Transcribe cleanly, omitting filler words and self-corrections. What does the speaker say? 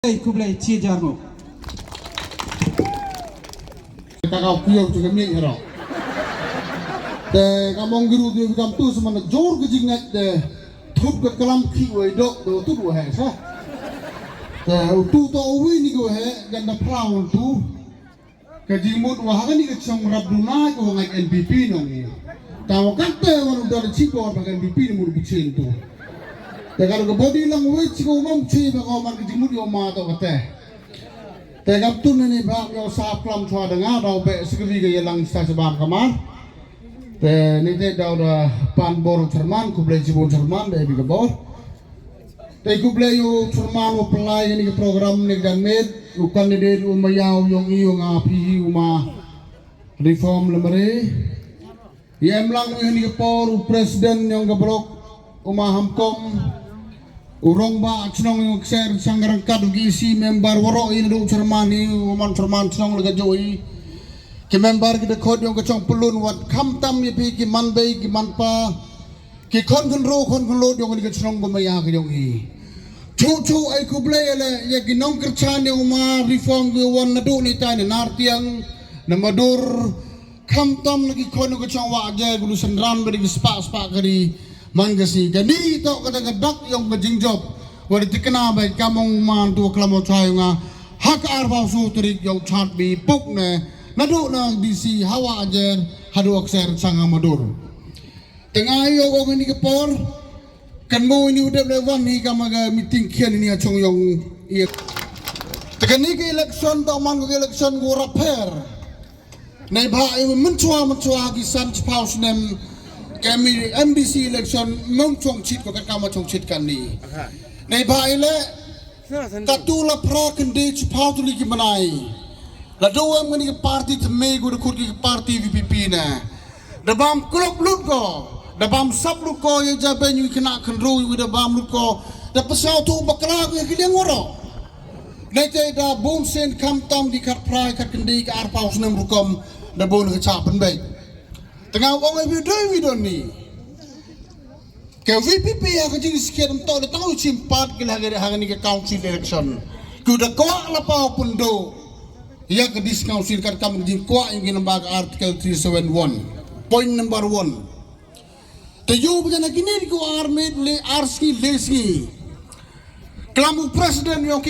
Kublai chia jarmo. Kakak kuyau juga milik hero. Te kamong guru dia kam tu semana jor ke jingat te thup ke kalam kiwai dok do tu dua hai sa. Te tu to uwi ni go hai ganda praun tu. Ke jimut wah ni ke chong rabduna ko ngai NPP nong ni. Tahu kata orang udah cipo pakai NPP ni mulu bicin tu. Te kalau ke body language ko ngom chi ba ko man ke jimut yo ma to kata. Te kam tu ni ba yo sa klam chwa dengar dau be sekali ke yelang sta sebam kamar. Te ni te dau da pan bor Jerman ku blai jibon Jerman de bi ke bor. Te ku blai yo Jerman o pelai ni ke program ni dan med u candidate u mayau yong iyo ngapi uma reform lemare. Yem lang ni ke por u presiden yang ke blok uma hamkom urong ba achnong yung Ksehrynshang rangkad gisi member waro in do Jerman ni uman Jerman chnong lega joi ke member ke khod yung kachong pulun wat kham tam ye pi ki man bei ki man pa ki khon lo yung lega chnong gumaya ke yung hi chu ai ku ble le ye ki nong kerchan yung ma reform ge wan na do ni ta ni nartiang na madur kham tam lagi khon yung kachong wa je gulu sendran beri spa kari manggasi jadi to kadang-kadang yang ngejing job wala tikna ba kamong man tu klamo chayo nga hak arba su trik yang chat bi puk ne nadu na DC hawa ajer hadu Ksehrynshang madur tengah yo ko ni kepor kan mo ini udah lewan ni kamaga meeting kian ini achong yang iya tekani ke election to man ke election go repair nei ba i menchua gisan paus nem kami MDC election mengcong chit ko kama chong chit kan ni nei bai le tatula pra kende chpau tu liki manai la do am ngani party te me go ko ki party VPP na da bam klop lut ko da bam sap lut ko ye ja ben yu kena khnru wi da bam lut ko da pasau tu bakla ko ki leng woro nei te da bom sen kam tam di kat prai kat kende ka ar paus nem rukom da bon ke chapen bai tengah orang video ni, ke VPP yang kecil sekian untuk tahu simpat ke hari ni ke council election, kuda kuat lapau pundo, ia ke discouncil kan kamu jin kuat yang kita artikel 371, point number 1. Tayu bukan lagi ni ku army le arski lesi, kelamu presiden yang